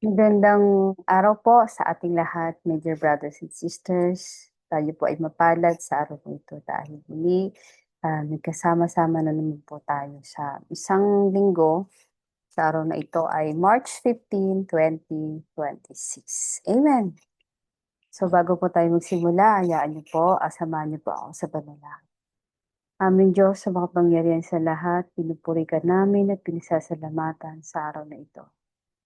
Magandang araw po sa ating lahat, my dear brothers and sisters. Tayo po ay mapalad sa araw na ito dahil muli nagkasama-sama na naman po tayo sa isang linggo. Sa araw na ito ay March 15, 2026. Amen. So bago po tayo magsimula, hayaan niyo po, samahan niyo po ako sa panalangin. Aming Diyos sa makapangyarihan sa lahat, pinupuri ka namin at pinasasalamatan sa araw na ito.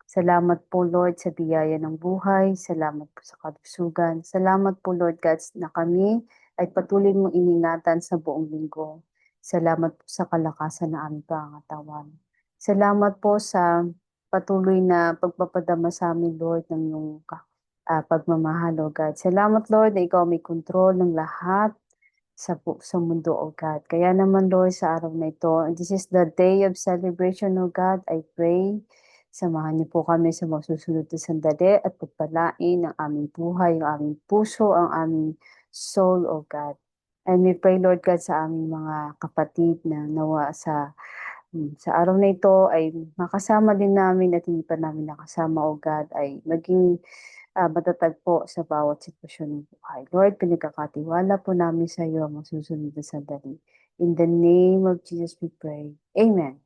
Salamat po Lord sa biyaya ng buhay, salamat po sa kalusugan, salamat po Lord God na kami ay patuloy mong iningatan sa buong linggo. Salamat po sa kalakasan ng aming pangatawan. Salamat po sa patuloy na pagpapadama sa amin Lord ng iyong pagmamahal o God. Salamat Lord na ikaw may kontrol ng lahat sa mundo o God. Kaya naman Lord sa araw na ito, this is the day of celebration o God, I pray samahan niyo po kami sa mga susunod na sandali at pagpalain ang aming buhay, ang aming puso, ang aming soul, O God. And we pray, Lord God, sa aming mga kapatid na nawa sa araw na ito ay makasama din namin at hindi pa namin nakasama, O God, ay maging matatag po sa bawat sitwasyon ng buhay. Lord, pinagkakatiwala po namin sa iyo ang mga susunod na sandali. In the name of Jesus we pray. Amen.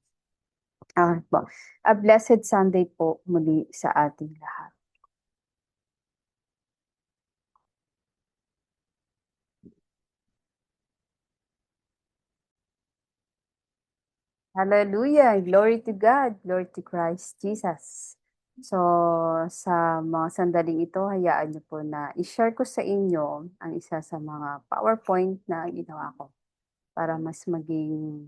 Po. A blessed Sunday po muli sa ating lahat. Hallelujah! Glory to God! Glory to Christ Jesus! So, sa mga sandaling ito, hayaan niyo po na i-share ko sa inyo ang isa sa mga PowerPoint na ginawa ko para mas maging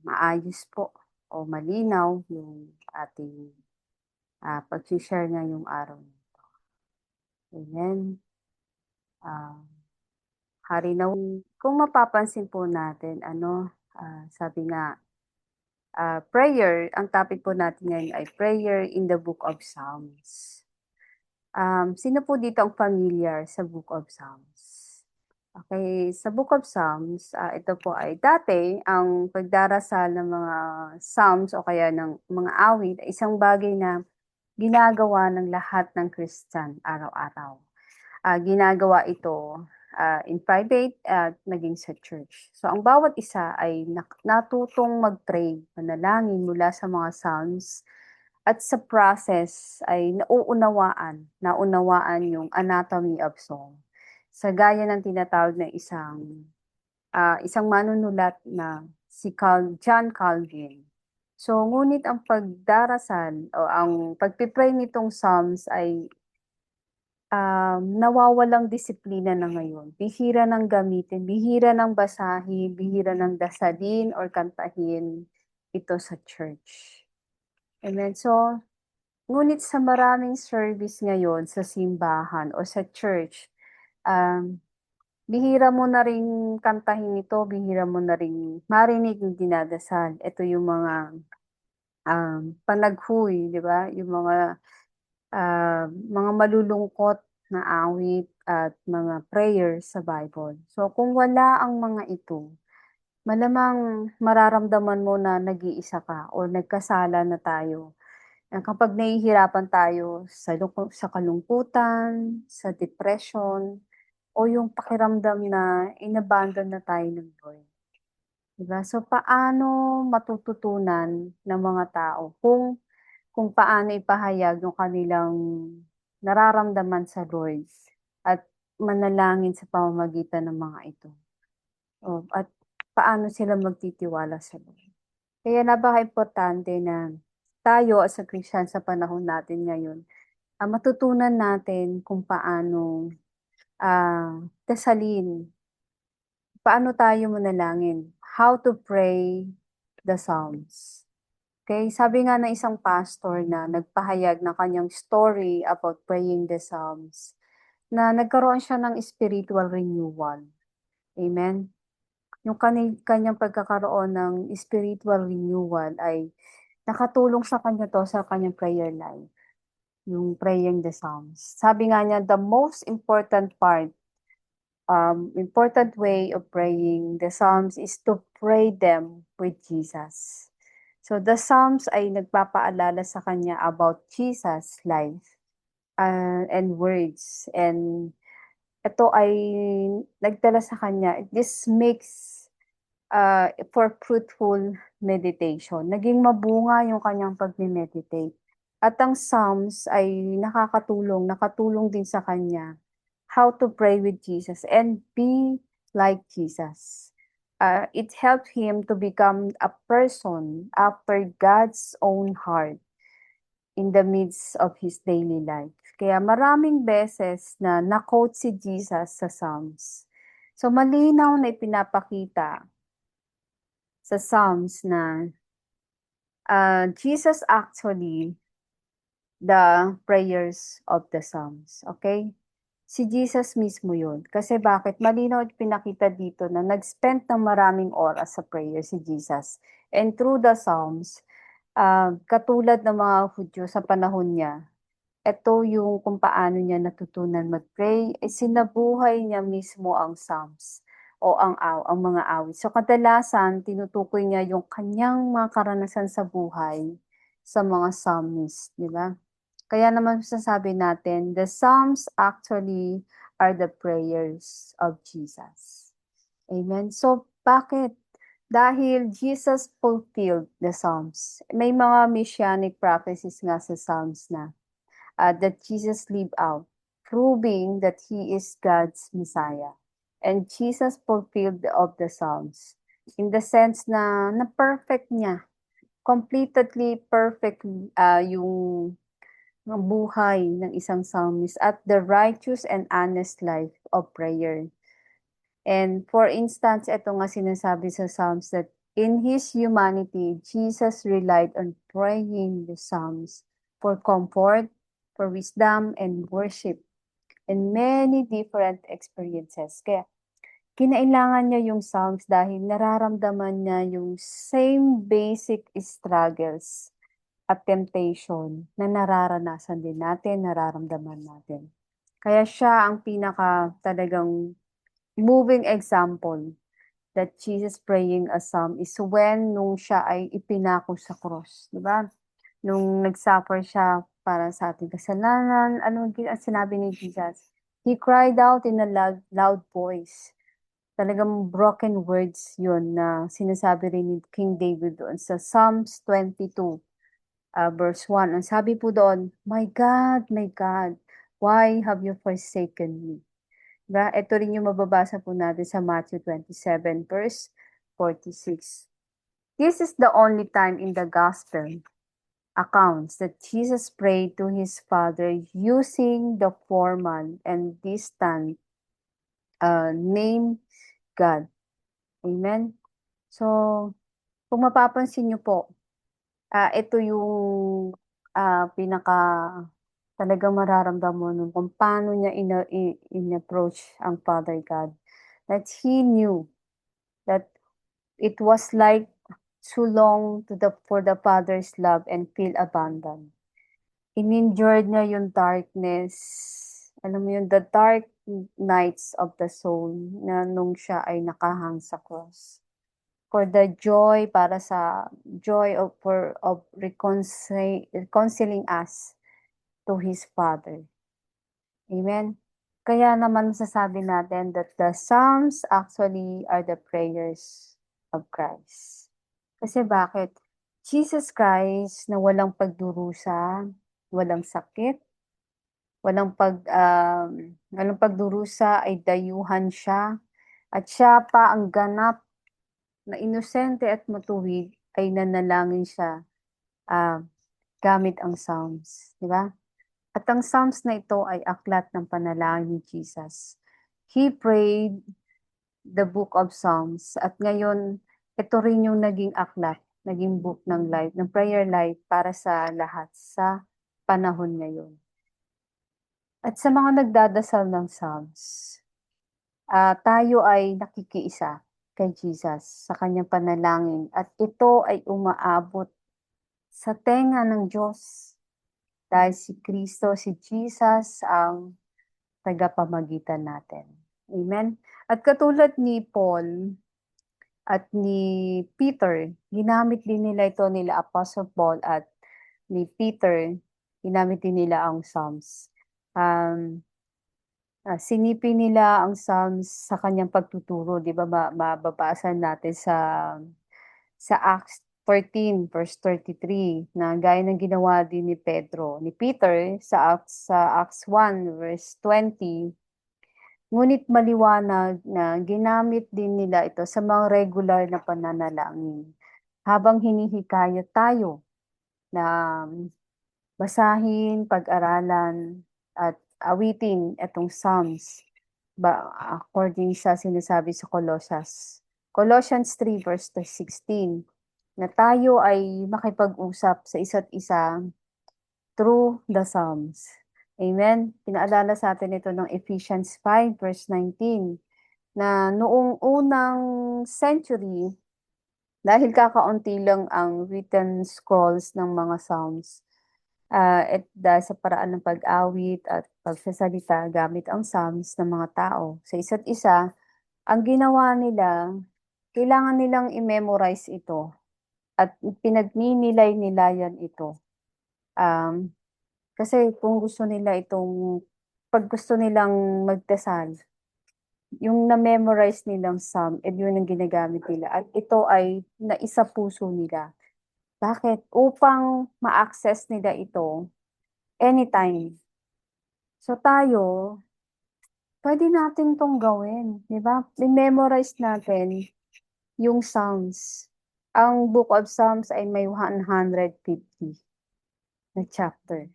maayos po o malinaw yung ating pag-share ngayong araw nito. Amen. Hari na kung mapapansin po natin, sabi nga, prayer, ang topic po natin ngayon ay prayer in the Book of Psalms. Sino po dito ang familiar sa Book of Psalms? Okay, sa Book of Psalms, ito po ay dati ang pagdarasal ng mga Psalms o kaya ng mga awit ay isang bagay na ginagawa ng lahat ng Christian araw-araw. Ginagawa ito in private at naging sa church. So ang bawat isa ay natutong mag-pray, manalangin mula sa mga psalms at sa process ay naunawaan yung anatomy of song. Sa gaya ng tinatawag na isang manunulat na si John Calvin. So ngunit ang pagdarasal o ang pagpipray nitong psalms ay nawawalang disiplina na ngayon. Bihira ng gamitin, bihira ng basahin, bihira ng dasalin or kantahin ito sa church. Amen. So, ngunit sa maraming service ngayon sa simbahan o sa church, um, bihira mo na rin kantahin ito, bihira mo na rin marinig yung dinadasal. Ito yung mga panaghuy, di ba? Yung mga malulungkot na awit at mga prayers sa Bible. So kung wala ang mga ito, malamang mararamdaman mo na nag-iisa ka o nagkasala na tayo. Kapag nahihirapan tayo sa kalungkutan, sa depression, o yung pakiramdam na inabandon na tayo ng Lord. Diba? So paano matututunan ng mga tao kung paano ipahayag yung kanilang nararamdaman sa Lord at manalangin sa pamamagitan ng mga ito. At paano sila magtitiwala sa Lord. Kaya napaka-importante na tayo as a Christian sa panahon natin ngayon, matutunan natin kung paano dasalin, paano tayo manalangin, how to pray the Psalms. Okay, sabi nga ng isang pastor na nagpahayag ng kanyang story about praying the Psalms, na nagkaroon siya ng spiritual renewal. Amen? Yung kanyang pagkakaroon ng spiritual renewal ay nakatulong sa kanya to sa kanyang prayer life. Yung praying the Psalms. Sabi nga niya, the most important way of praying the Psalms is to pray them with Jesus. So the Psalms ay nagpapaalala sa kanya about Jesus' life and words. And ito ay nagdala sa kanya. This makes for fruitful meditation. Naging mabunga yung kanyang pag-meditate. At ang Psalms ay nakatulong din sa kanya how to pray with Jesus and be like Jesus. It helped him to become a person after God's own heart in the midst of his daily life. Kaya maraming beses na na-quote si Jesus sa Psalms. So malinaw na ipinapakita sa Psalms na Jesus actually the prayers of the Psalms. Okay? Si Jesus mismo yun. Kasi bakit? Malinaw at pinakita dito na nag-spend ng maraming oras sa prayer si Jesus. And through the Psalms, katulad ng mga Hudyo sa panahon niya, ito yung kung paano niya natutunan mag-pray, sinabuhay niya mismo ang Psalms o ang mga awit. So kadalasan, tinutukoy niya yung kanyang mga karanasan sa buhay sa mga psalmist, di ba? Kaya naman sasabi natin, the Psalms actually are the prayers of Jesus. Amen? So, bakit? Dahil Jesus fulfilled the Psalms. May mga messianic prophecies nga sa Psalms na that Jesus lived out, proving that He is God's Messiah. And Jesus fulfilled of the Psalms in the sense na perfect niya, completely perfect yung buhay ng isang psalmist at the righteous and honest life of prayer. And for instance, ito nga sinasabi sa Psalms that in His humanity, Jesus relied on praying the Psalms for comfort, for wisdom, and worship, and many different experiences. Kaya kinailangan niya yung Psalms dahil nararamdaman niya yung same basic struggles at temptation na nararanasan din natin, nararamdaman natin. Kaya siya ang talagang moving example that Jesus praying a psalm is nung siya ay ipinako sa cross, di ba? Nung nag-suffer siya para sa ating kasalanan, ano ang sinabi ni Jesus? He cried out in a loud voice. Talagang broken words yun na sinasabi rin ni King David doon sa Psalms 22 verse 1. Ang sabi po doon, my God, why have you forsaken me? Diba? Ito rin yung mababasa po natin sa Matthew 27 verse 46. This is the only time in the gospel accounts that Jesus prayed to his Father using the formal and distant name God. Amen? So, kung mapapansin niyo po, ito yung pinaka talagang mararamdaman mo nun kung paano niya in-approach ang Father God. That he knew that it was like too long for the Father's love and feel abandoned. In-endured niya yung darkness, alam mo yun, the dark nights of the soul na nung siya ay nakahang sa cross. For the joy, para sa joy of reconciling us to His Father. Amen? Kaya naman masasabi natin that the Psalms actually are the prayers of Christ. Kasi bakit? Jesus Christ na walang pagdurusa, walang sakit, walang pagdurusa ay dayuhan siya, at siya pa ang ganap na inosente at matuwid ay nanalangin siya gamit ang Psalms, di ba? At ang Psalms na ito ay aklat ng panalangin ni Jesus. He prayed the book of Psalms at ngayon ito rin yung naging aklat, naging book ng life, ng prayer life para sa lahat sa panahon ngayon. At sa mga nagdadasal ng Psalms, tayo ay nakikiisa kay Jesus sa kanyang panalangin at ito ay umaabot sa tenga ng Diyos dahil si Kristo, si Jesus ang tagapamagitan natin. Amen? At katulad ni Paul, at ni Peter. Ginamit din nila ito nila Apostle Paul at ni Peter, ginamit din nila ang Psalms. Siniping nila ang Psalms sa kanyang pagtuturo, 'di ba mababasa natin sa Acts 14 verse 33 na gaya ng ginawa din ni Peter sa Acts 1 verse 20. Ngunit maliwanag na ginamit din nila ito sa mga regular na pananalangin. Habang hinihikayat tayo na basahin, pag-aralan at awitin itong Psalms according sa sinasabi sa Colossians 3 verse 16 na tayo ay makipag-usap sa isa't isa through the Psalms. Amen. Pinaalala sa atin ito ng Ephesians 5 verse 19 na noong unang century, dahil kakaunti lang ang written scrolls ng mga Psalms, at dahil sa paraan ng pag-awit at pagsasalita gamit ang Psalms ng mga tao sa isa't isa, ang ginawa nila, kailangan nilang i-memorize ito at pinagninilay-nilayan ito. Kasi kung gusto nila itong 'pag gusto nilang magdasal, yung na-memorize nilang psalm, yun ang ginagamit nila at ito ay naisapuso nila. Bakit? Upang ma-access nila ito anytime. So tayo, pwede natin 'tong gawin, 'di ba? I-memorize natin yung Psalms. Ang Book of Psalms ay may 150 na chapter.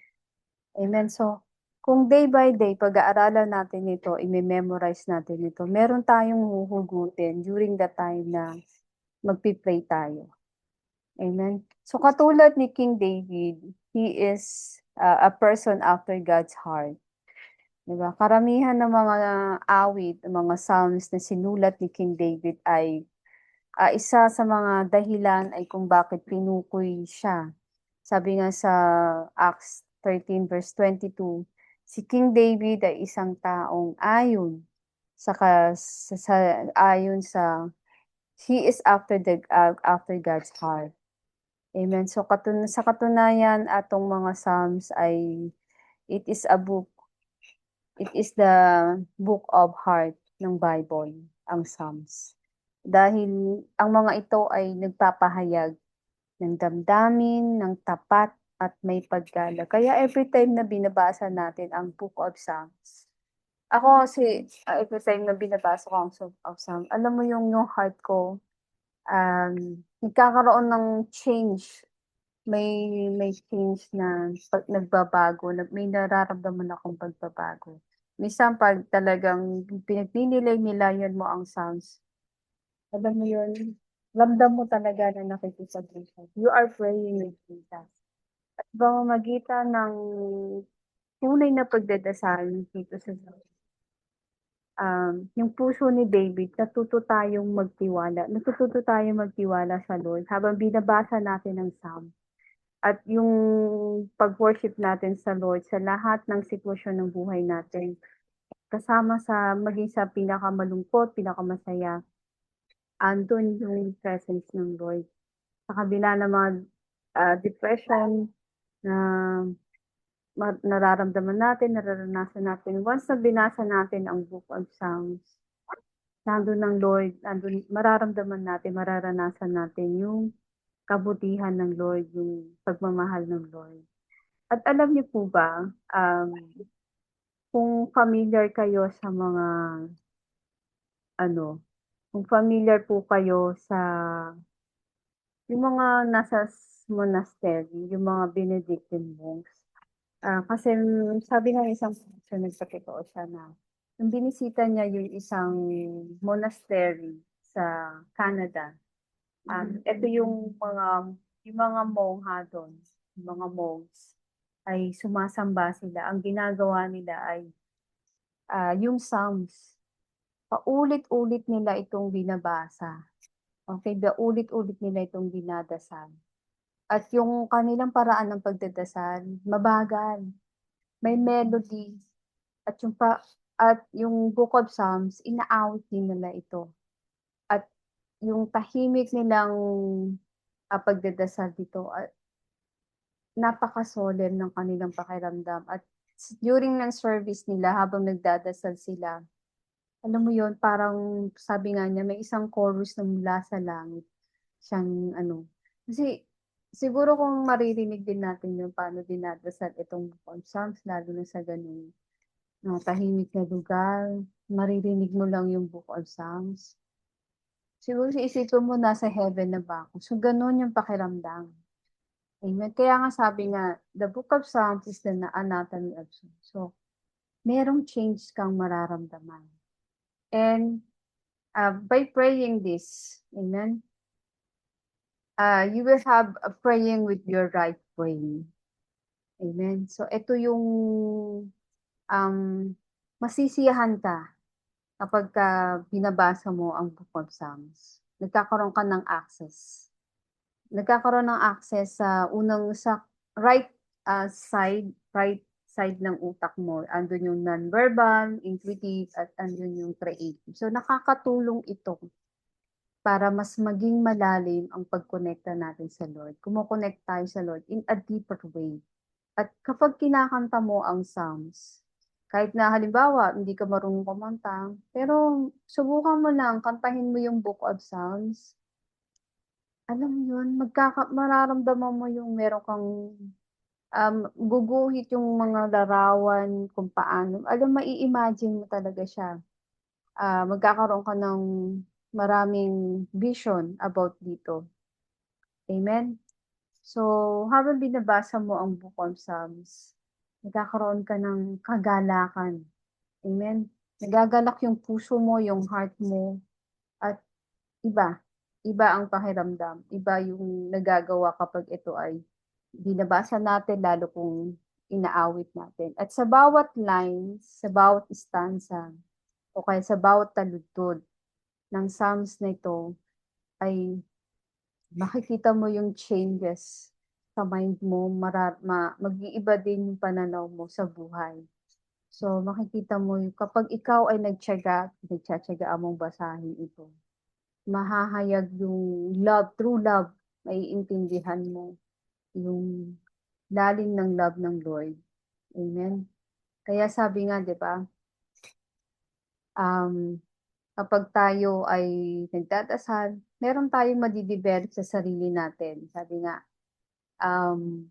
Amen. So, kung day by day pag-aaralan natin ito, ime-memorize natin ito, meron tayong huhugutin during the time na magpi-pray tayo. Amen. So, katulad ni King David, he is a person after God's heart. Diba? Karamihan ng mga awit, ng mga psalms na sinulat ni King David ay isa sa mga dahilan ay kung bakit pinukoy siya. Sabi nga sa Acts 13 verse 22, si King David ay isang taong ayon ayon sa he is after God's heart. Amen. So sa katunayan atong mga Psalms ay it is a book. It is the book of heart ng Bible, ang Psalms. Dahil ang mga ito ay nagpapahayag ng damdamin, ng tapat at may paggalang. Kaya every time na binabasa natin ang Book of Psalms, ako kasi every time na binabasa ko ang Book of Psalms, alam mo yung heart ko, nagkakaroon ng change. May change na pag nagbabago, may nararamdaman akong pagbabago. Minsan 'pag talagang pinagninilayan mo ang Psalms, alam mo yun, ramdam mo talaga na nakikisabay siya. You are praying with Jesus. At pamamagitan ng tunay na pagdadasal dito sa Diyos, yung puso ni David, natututo tayong magtiwala sa Lord habang binabasa natin ang Psalm. At yung pag-worship natin sa Lord sa lahat ng sitwasyon ng buhay natin, kasama maging sa pinakamalungkot, pinakamasaya, andun yung presence ng Lord. Sa kabila ng mga depression na nararamdaman natin, nararanasan natin, once na binasa natin ang Book of Psalms, nandun ang Lord, mararamdaman natin, mararanasan natin yung kabutihan ng Lord, yung pagmamahal ng Lord. At alam niyo po ba, kung familiar kayo sa mga kung familiar po kayo sa yung mga nasa monastery, yung mga Benedictine monks. Kasi sabi ng isang pastor, nagpatotoo siya na nung binisita niya yung isang monastery sa Canada, ito yung mga mongha dun, yung mga monks ay sumasamba sila. Ang ginagawa nila ay yung Psalms. Paulit-ulit nila itong binabasa. Okay, paulit-ulit nila itong dinadasal. At yung kanilang paraan ng pagdadasal, mabagal, may melody, at yung Book of Psalms, inaawit din nila ito. At yung tahimik nilang pagdadasal dito, napaka-solemn ng kanilang pakiramdam at during ng service nila habang nagdadasal sila, alam mo yun, parang sabi nga niya, may isang chorus na mula sa langit siyang ano. Kasi siguro kung maririnig din natin yung paano dinadasal itong Book of Psalms, lalo na sa ganung tahimik na lugar, maririnig mo lang yung Book of Psalms. Siguro iisipin mo nasa heaven na ba ako. So, ganun yung pakiramdam. Amen. Kaya nga sabi nga, the Book of Psalms is the anatomy of soul. So, merong change kang mararamdaman. And by praying this, amen, you will have a praying with your right brain. Amen. So, ito yung um, masisiyahan ka kapag binabasa mo ang Book of Psalms. Nagkakaroon ka ng access. Nagkakaroon ng access sa right right side ng utak mo. Andun yung non-verbal, intuitive, at andun yung creative. So, nakakatulong ito para mas maging malalim ang pagkonekta natin sa Lord. Kumokonect tayo sa Lord in a deeper way. At kapag kinakanta mo ang Psalms, kahit na halimbawa, hindi ka marunong kumanta, pero subukan mo lang, kantahin mo yung Book of Psalms. Alam mo yun, mararamdaman mo yung meron kang guguhit yung mga larawan kung paano. Alam, mai-imagine mo talaga siya. Magkakaroon ka ng maraming vision about dito. Amen? So, habang binabasa mo ang Book of Psalms, nagkakaroon ka ng kagalakan. Amen? Nagagalak yung puso mo, yung heart mo, at iba. Iba ang pakiramdam. Iba yung nagagawa kapag ito ay binabasa natin, lalo kung inaawit natin. At sa bawat lines, sa bawat stanza, o kaya sa bawat taludtod ng Psalms na ito, ay makikita mo yung changes sa mind mo, mag-iiba din yung pananaw mo sa buhay. So, makikita mo yung kapag ikaw ay nagtsatsaga mong basahin ito, mahahayag yung love, true love, maiintindihan mo yung lalim ng love ng Lord. Amen. Kaya sabi nga, di ba, um, kapag tayo ay nagdadasal, meron tayong madidevelop sa sarili natin. Sabi nga, um,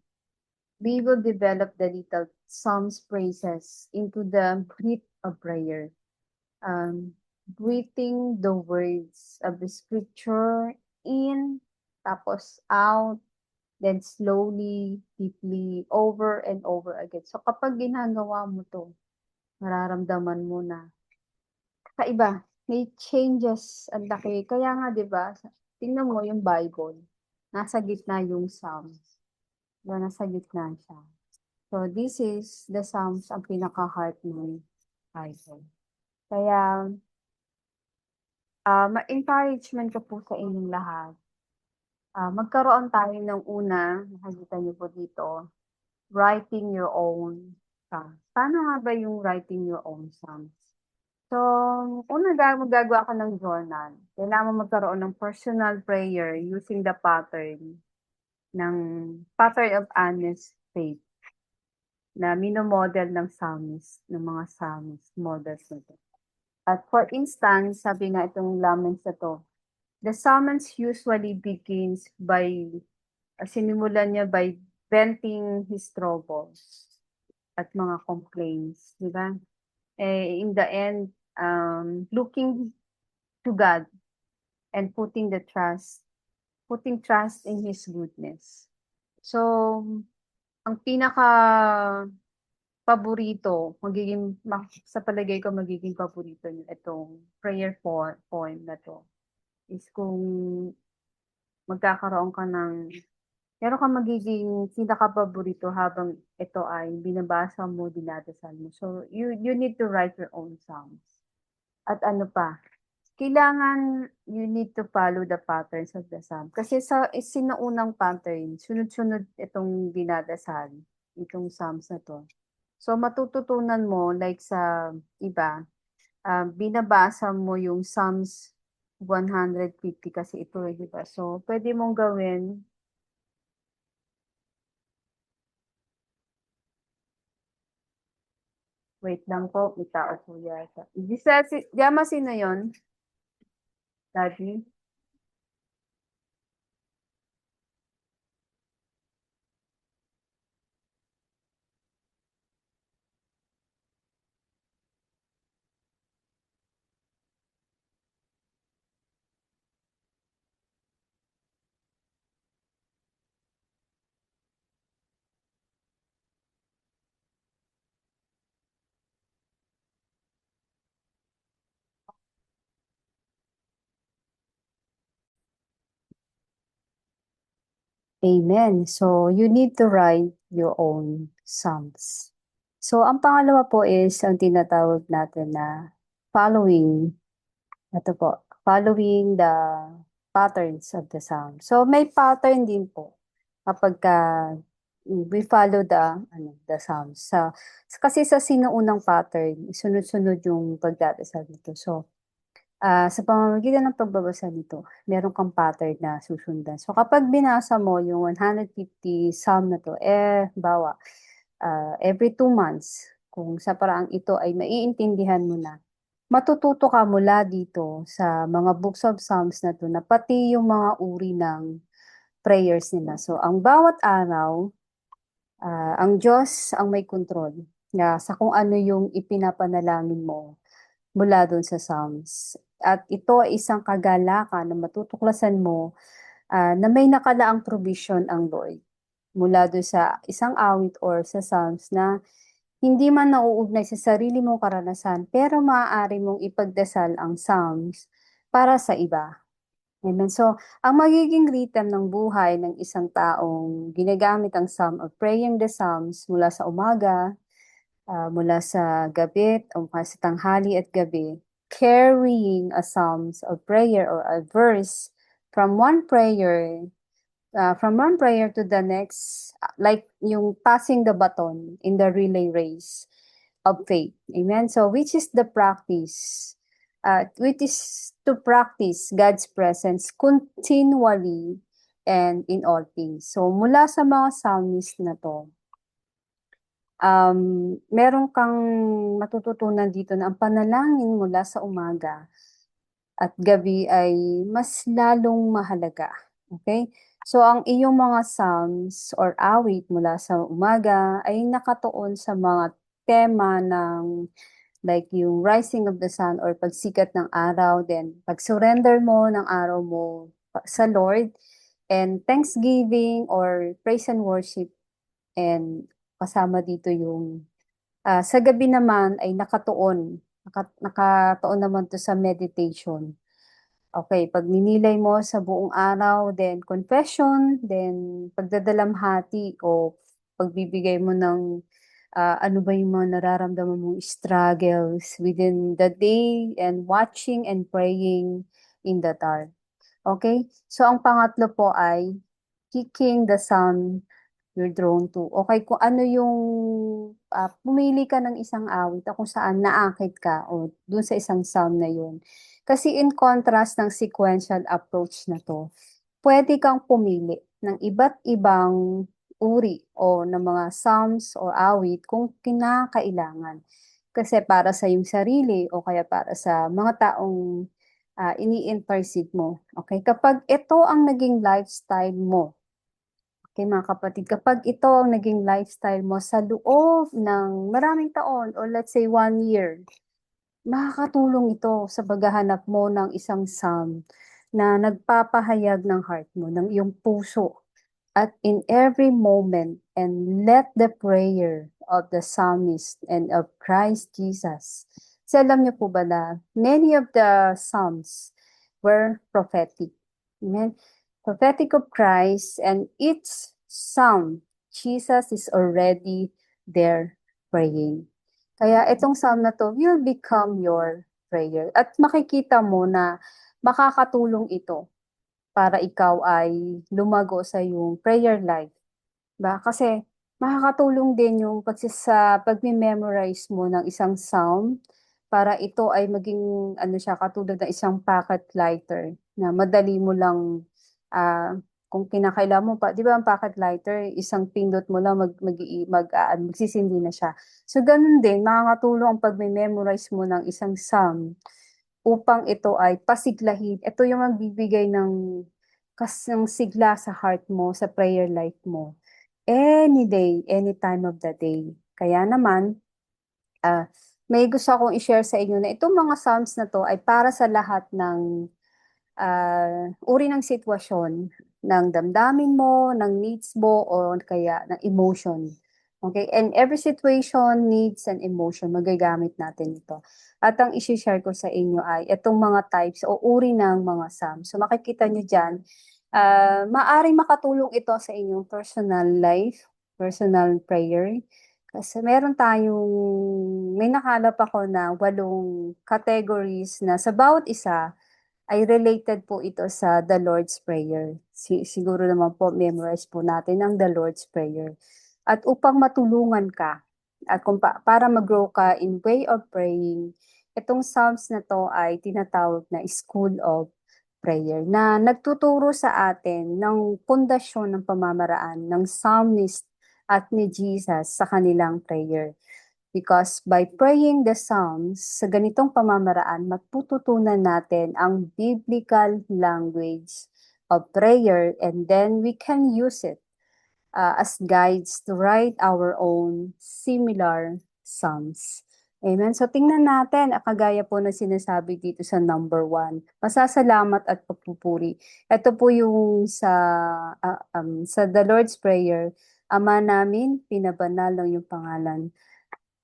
we will develop the little psalms praises into the breath of prayer. Um, Breathing the words of the scripture in, tapos out, then slowly, deeply, over and over again. So kapag ginagawa mo to, mararamdaman mo na kaiba, may changes ang laki. Kaya nga 'di ba, tingnan mo yung Bible, nasa gitna yung Psalms. 'Di ba, nasa gitna siya. So this is the Psalms ang pinaka-heart ng Bible. Kaya ma-encouragement ko po sa inyong lahat. Magkaroon tayo ng una, nakikita niyo po dito, writing your own Psalms. Paano nga ba yung writing your own Psalms? So, una magagawa ka ng journal. Kailangan mo magkaroon ng personal prayer using the ng pattern of honest faith na minomodel ng psalmist, ng mga psalmist models nito. At for instance, sabi nga itong laments na to, the psalmist usually begins by, sinimulan niya by venting his troubles at mga complaints, di ba? In the end, looking to God and putting trust in His goodness. So, ang pinaka paborito, sa palagay ko magiging paborito niyo itong prayer poem na to is kung magkakaroon ka ng, meron kang magiging pinaka-paborito habang ito ay binabasa mo, dinadasal mo. So, you need to write your own songs. At ano pa, kailangan you need to follow the patterns of the psalm. Kasi sa sinuunang pattern, sunod-sunod itong dinadasal, itong psalms na to. So matututunan mo, like sa iba, binabasa mo yung psalms 150 kasi ito, eh, 'di ba? So, pwede mong gawin, wait lang po, may tao po yata. Jama, sino yun? Daddy? Amen. So, you need to write your own psalms. So, ang pangalawa po is ang tinatawag natin na following, ito po, following the patterns of the psalm. So, may pattern din po kapag we follow the psalms. Kasi sa sinuunang pattern, sunod-sunod yung pagdadasal nito. So, sa pamamagitan ng pagbabasa nito, meron kang pattern na susundan. So kapag binasa mo yung 150 psalm na to, bawa, every 2 months, kung sa paraang ito ay maiintindihan mo na, matututo ka mula dito sa mga books of Psalms na to na pati yung mga uri ng prayers nila. So ang bawat araw, ang Diyos ang may kontrol na sa kung ano yung ipinapanalangin mo mula doon sa Psalms. At ito ay isang kagalakan na matutuklasan mo na may nakalaang provision ang Lord mula doon sa isang awit or sa Psalms na hindi man nauugnay sa sarili mong karanasan, pero maaari mong ipagdasal ang Psalms para sa iba. Amen. So, ang magiging rhythm ng buhay ng isang taong ginagamit ang Psalm or praying the Psalms mula sa umaga, mula sa gabi o mula sa tanghali at gabi, carrying a psalms or prayer or a verse from one prayer, from one prayer to the next, like yung passing the baton in the relay race of faith. Amen. So, which is the practice, which is to practice God's presence continually and in all things. So, mula sa mga psalmist na to, meron kang matututunan dito na ang panalangin mula sa umaga at gabi ay mas lalong mahalaga. Okay? So, ang iyong mga psalms or awit mula sa umaga ay nakatuon sa mga tema ng like yung rising of the sun or pagsikat ng araw, then pag-surrender mo ng araw mo sa Lord, and thanksgiving or praise and worship, and kasama dito yung sa gabi naman ay nakatuon naman to sa meditation. Okay, pag ninilay mo sa buong araw, then confession, then pagdadalamhati o pagbibigay mo ng ano ba yung mga nararamdaman mong struggles within the day, and watching and praying in the dark. Okay? So ang pangatlo po ay kicking the sun you're drawn to. Okay, kung ano yung pumili ka ng isang awit o kung saan naakit ka o dun sa isang psalm na yun. Kasi in contrast ng sequential approach na to, pwede kang pumili ng iba't ibang uri o ng mga psalms o awit kung kinakailangan. Kasi para sa iyong sarili o kaya para sa mga taong ini-intercede mo. Okay, kapag ito ang naging lifestyle mo, okay, mga kapatid, kapag ito ang naging lifestyle mo sa loob ng maraming taon or let's say 1 year, makakatulong ito sa paghahanap mo ng isang psalm na nagpapahayag ng heart mo, ng iyong puso at in every moment, and let the prayer of the psalmist and of Christ Jesus. So alam niyo po ba na many of the psalms were prophetic. Amen. Prophetic of Christ, and each psalm, Jesus is already there praying. Kaya itong psalm na to will become your prayer. At makikita mo na makakatulong ito para ikaw ay lumago sa iyong prayer life. Ba? Kasi makakatulong din yung pagme-memorize mo ng isang psalm para ito ay maging ano siya, katulad ng isang pocket lighter na madali mo lang, kung kinakailangan mo pa, 'di ba ang pocket lighter, isang pindot mo lang magsisindi na siya. So ganun din, makakatulong ang pagme-memorize mo ng isang psalm upang ito ay pasiglahin. Ito yung magbibigay ng sigla sa heart mo, sa prayer life mo. Any day, any time of the day. Kaya naman, ah, may gusto akong i-share sa inyo na itong mga psalms na to ay para sa lahat ng uri ng sitwasyon, ng damdamin mo, ng needs mo, o kaya ng emotion. Okay? And every situation needs an emotion. Magagamit natin ito. At ang isi-share ko sa inyo ay itong mga types o uri ng mga psalms. So makikita nyo dyan, maaring makatulong ito sa inyong personal life, personal prayer. Kasi may nakalap ako na 8 categories na sa bawat isa ay related po ito sa the Lord's Prayer. Siguro naman po, memorize po natin ang the Lord's Prayer. At upang matulungan ka, at para mag-grow ka in way of praying, itong Psalms na to ay tinatawag na School of Prayer, na nagtuturo sa atin ng pundasyon ng pamamaraan ng psalmist at ni Jesus sa kanilang prayer. Because by praying the Psalms, sa ganitong pamamaraan, matututunan natin ang biblical language of prayer, and then we can use it as guides to write our own similar Psalms. Amen. So tingnan natin, kagaya po na sinasabi dito sa number 1, pasasalamat at pagpupuri. Ito po yung sa the Lord's Prayer, Ama namin, pinabanal lang yung pangalan.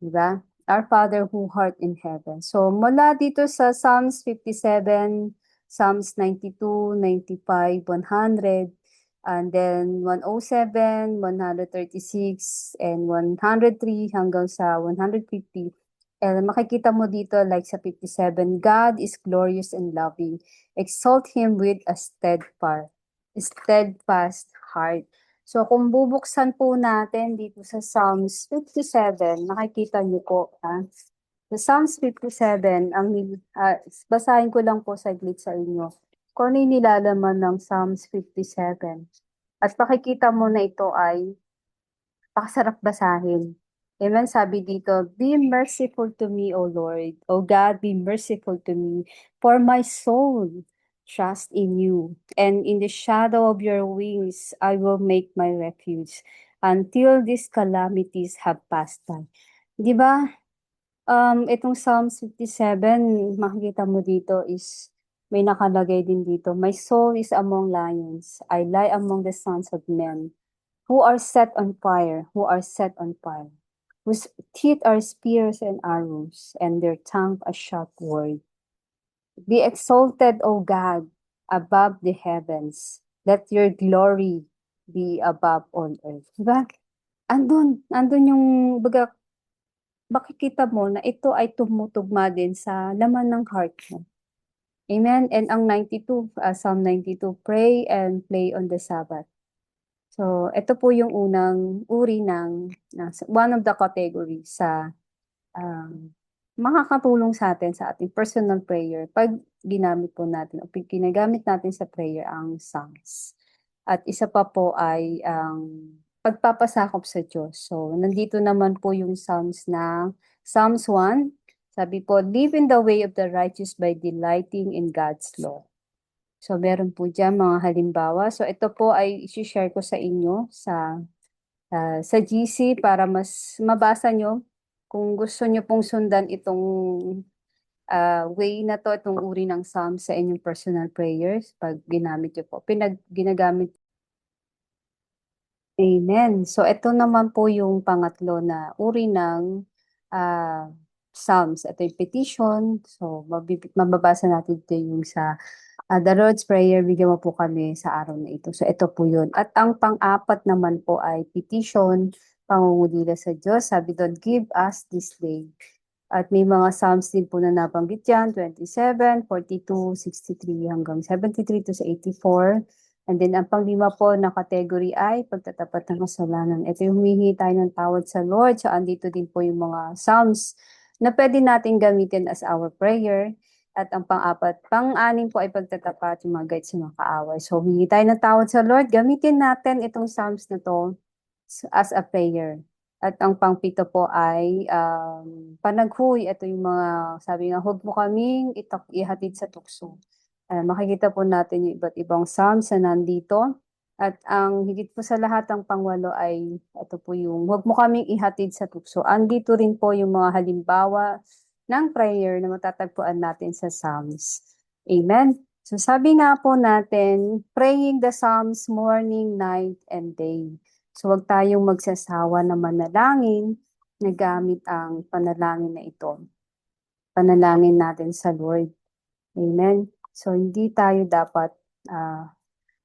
Diba? Our Father who art in heaven. So, mula dito sa Psalms 57, Psalms 92, 95, 100, and then 107, 136, and 103 hanggang sa 150. And makikita mo dito, like sa 57, God is glorious and loving. Exalt Him with a steadfast heart. So kung bubuksan po natin dito sa Psalms 57, nakikita niyo po, sa Psalms 57, basahin ko lang po saglit sa inyo kung ano yung nilalaman ng Psalms 57. At makikita mo na ito ay pakasarap basahin. Amen. Sabi dito, be merciful to me, O Lord. O God, be merciful to me, for my soul trust in you. And in the shadow of your wings, I will make my refuge until these calamities have passed by. Di ba? Itong Psalms 57, makikita mo dito is may nakalagay din dito, my soul is among lions. I lie among the sons of men who are set on fire, whose teeth are spears and arrows, and their tongue a sharp word. Be exalted, O God, above the heavens. Let your glory be above all earth. Diba? Andun yung, makikita mo na ito ay tumutugma din sa laman ng heart mo. Amen? And ang 92, Psalm 92, pray and play on the Sabbath. So, ito po yung unang uri one of the categories sa makakatulong sa atin sa ating personal prayer pag ginamit po natin o ginagamit natin sa prayer ang Psalms. At isa pa po ay ang pagpapasakop sa Diyos. So, nandito naman po yung Psalms 1. Sabi po, live in the way of the righteous by delighting in God's law. So, meron po dyan mga halimbawa. So, ito po ay isi-share ko sa inyo sa GC para mas mabasa nyo. Kung gusto nyo pong sundan itong way na to, itong uri ng Psalm sa inyong personal prayers, pag ginamit nyo po, ginagamit. Amen. So, ito naman po yung pangatlo na uri ng Psalms. Ito yung petition. So, mababasa natin ito yung sa the Lord's Prayer, bigyan mo po kami sa araw na ito. So, ito po yun. At ang pang-apat naman po ay petition, pangungulila sa Diyos. Sabi doon, give us this day. At may mga Psalms din po na nabanggit yan, 27, 42, 63 hanggang 73 to sa 84. And then, ang panglima po na category ay pagtatapat ng kasalanan. Ito yung humihingi tayo ng tawad sa Lord. So, andito din po yung mga Psalms na pwede natin gamitin as our prayer. At ang pang-anim po ay pagtatapat, yung mga guides, yung mga kaaway. So, humingi tayo ng tawad sa Lord. Gamitin natin itong Psalms na to as a prayer. At ang pang-pito po ay panaghuy. Ito yung mga, sabi nga, huwag mo kaming ihatid sa tukso. Makikita po natin yung iba't ibang Psalms na nandito. At ang higit po sa lahat, ang pangwalo ay, ito po yung, huwag mo kaming ihatid sa tukso. Andito rin po yung mga halimbawa ng prayer na matatagpuan natin sa Psalms. Amen. So sabi nga po natin, praying the Psalms morning, night, and day. So huwag tayong magsasawa na manalangin na gamit ang panalangin na ito. Panalangin natin sa Lord. Amen. So hindi tayo dapat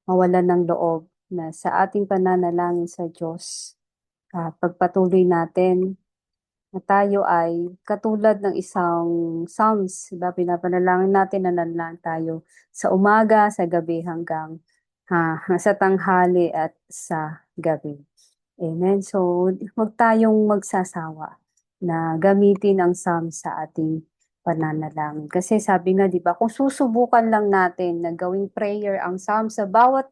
mawalan ng loob na sa ating pananalangin sa Diyos, pagpatuloy natin na tayo ay katulad ng isang Psalms, diba? Pinapanalangin natin na nanalangin tayo sa umaga, sa gabi hanggang sa tanghali at sa gabi. Amen. So, huwag tayong magsasawa na gamitin ang Psalms sa ating pananalangin. Kasi sabi nga, di ba, kung susubukan lang natin na gawing prayer ang Psalms sa bawat,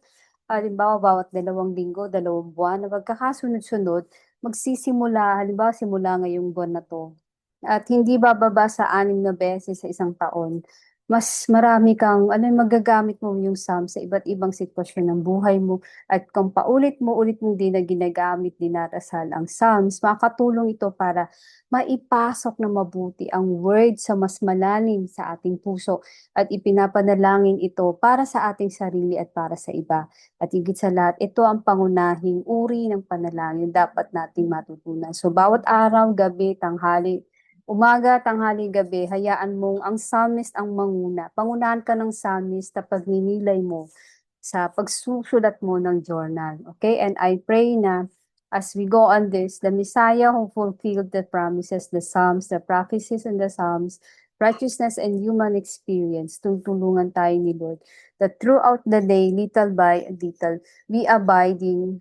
halimbawa, bawat 2 linggo, 2 buwan, na magkakasunod-sunod, magsisimula, halimbawa, simula ngayong buwan na to, at hindi bababa sa 6 na beses sa isang taon, mas marami kang, magagamit mo yung Psalms sa iba't ibang sitwasyon ng buhay mo. At kung ulit mong din na ginagamit, dinarasal ang Psalms, makakatulong ito para maipasok na mabuti ang word sa mas malalim sa ating puso at ipinapanalangin ito para sa ating sarili at para sa iba. At higit sa lahat, ito ang pangunahing uri ng panalangin dapat nating matutunan. So bawat araw, gabi, tanghali, umaga, tanghali, gabi, hayaan mong ang psalmist ang manguna. Pangunahan ka ng psalmist na pagninilay mo sa pagsusulat mo ng journal. Okay? And I pray na as we go on this, the Messiah who fulfilled the promises, the Psalms, the prophecies and the Psalms, righteousness and human experience, tutulungan tayo ni Lord, that throughout the day, little by little, we abiding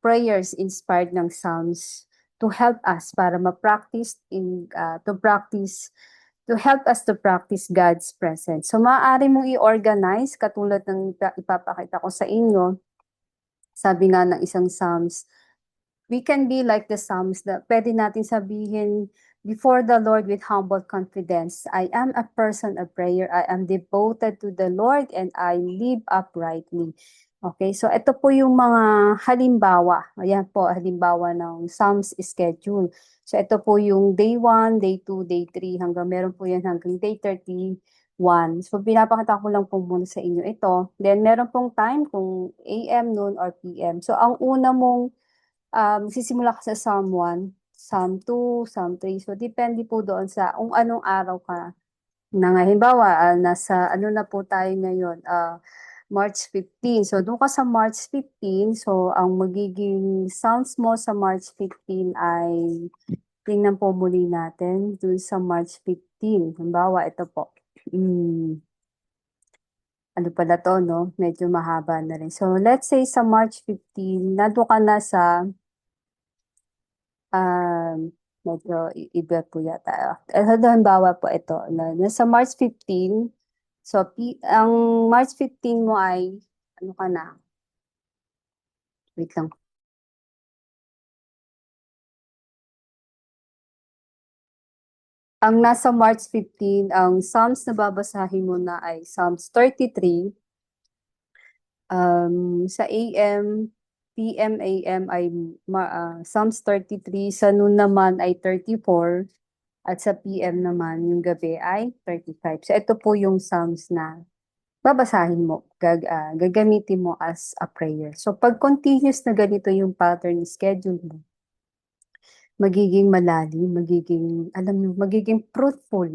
prayers inspired ng Psalms to help us para ma-practice to help us to practice God's presence. So maaari mong i-organize katulad ng ipapakita ko sa inyo. Sabi nga ng isang Psalms, we can be like the Psalms na pwede natin sabihin before the Lord with humble confidence. I am a person of prayer. I am devoted to the Lord and I live uprightly. Okay, so ito po yung mga halimbawa. Ayan po, halimbawa ng Psalms schedule. So ito po yung day 1, day 2, day 3, hanggang meron po yan hanggang day 31. So pinapakita ko lang po muna sa inyo ito. Then meron pong time kung AM, noon, or PM. So ang una mong magsisimula ka sa Psalm 1, Psalm 2, Psalm 3. So, depende po doon sa kung anong araw ka. Halimbawa, nasa ano na po tayo ngayon, March 15. So, doon ka sa March 15. So, ang magiging Psalms mo sa March 15 ay, tingnan po muli natin, doon sa March 15. Halimbawa, ito po. Ano pala to, no? Medyo mahaba na rin. So, let's say sa March 15, nandun ka na sa medyo iba po yata. Halimbawa po ito, nasa March 15, so ang March 15 mo ay, ano ka na? Wait lang. Ang nasa March 15, ang Psalms na babasahin mo na ay Psalms 33, sa AM, PM, AM ay Psalms 33, sa noon naman ay 34, at sa PM naman, yung gabi ay 35. So, ito po yung Psalms na babasahin mo, gagamitin mo as a prayer. So, pag continuous na ganito yung pattern schedule mo, magiging malalim, magiging fruitful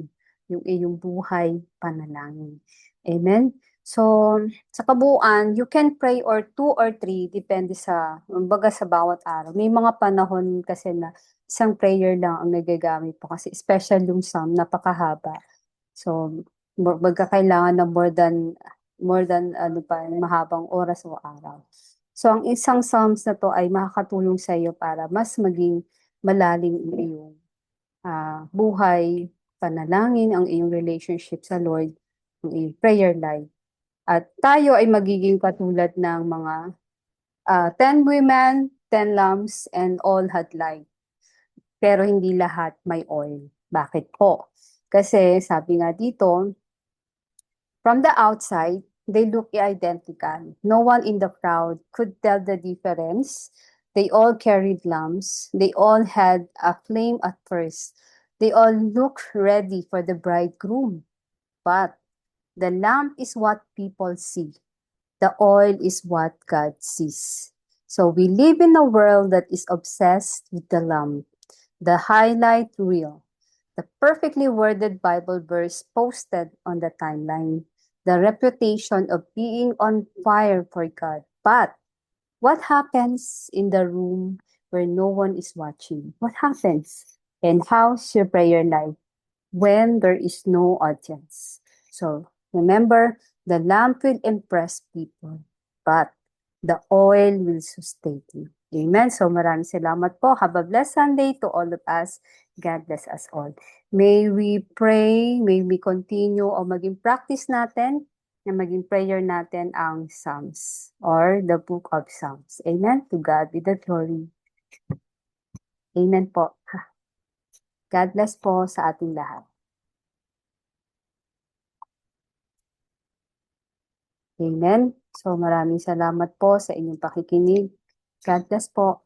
yung iyong buhay panalangin. Amen? So, sa kabuuan, you can pray or 2 or 3, depende kumbaga sa bawat araw. May mga panahon kasi na isang prayer lang ang nagagamit po kasi special yung Psalm, napakahaba. So, magkakailangan ng more than mahabang oras o araw. So, ang isang Psalms na to ay makakatulong sa iyo para mas maging malalim yung iyong buhay, panalangin, ang iyong relationship sa Lord, ang iyong prayer life. At tayo ay magiging katulad ng mga 10 women, 10 lambs, and all had light. Pero hindi lahat may oil. Bakit po? Kasi sabi nga dito, from the outside, they look identical. No one in the crowd could tell the difference. They all carried lamps. They all had a flame at first. They all looked ready for the bridegroom. But the lamp is what people see. The oil is what God sees. So we live in a world that is obsessed with the lamp, the highlight reel, the perfectly worded Bible verse posted on the timeline, the reputation of being on fire for God. But what happens in the room where no one is watching? What happens? And how's your prayer life when there is no audience? So remember, the lamp will impress people, but the oil will sustain you. Amen. So maraming salamat po. Have a blessed Sunday to all of us. God bless us all. May we pray, may we continue o maging practice natin na maging prayer natin ang Psalms or the Book of Psalms. Amen. To God be the glory. Amen po. God bless po sa ating lahat. Amen. So maraming salamat po sa inyong pakikinig. God bless po.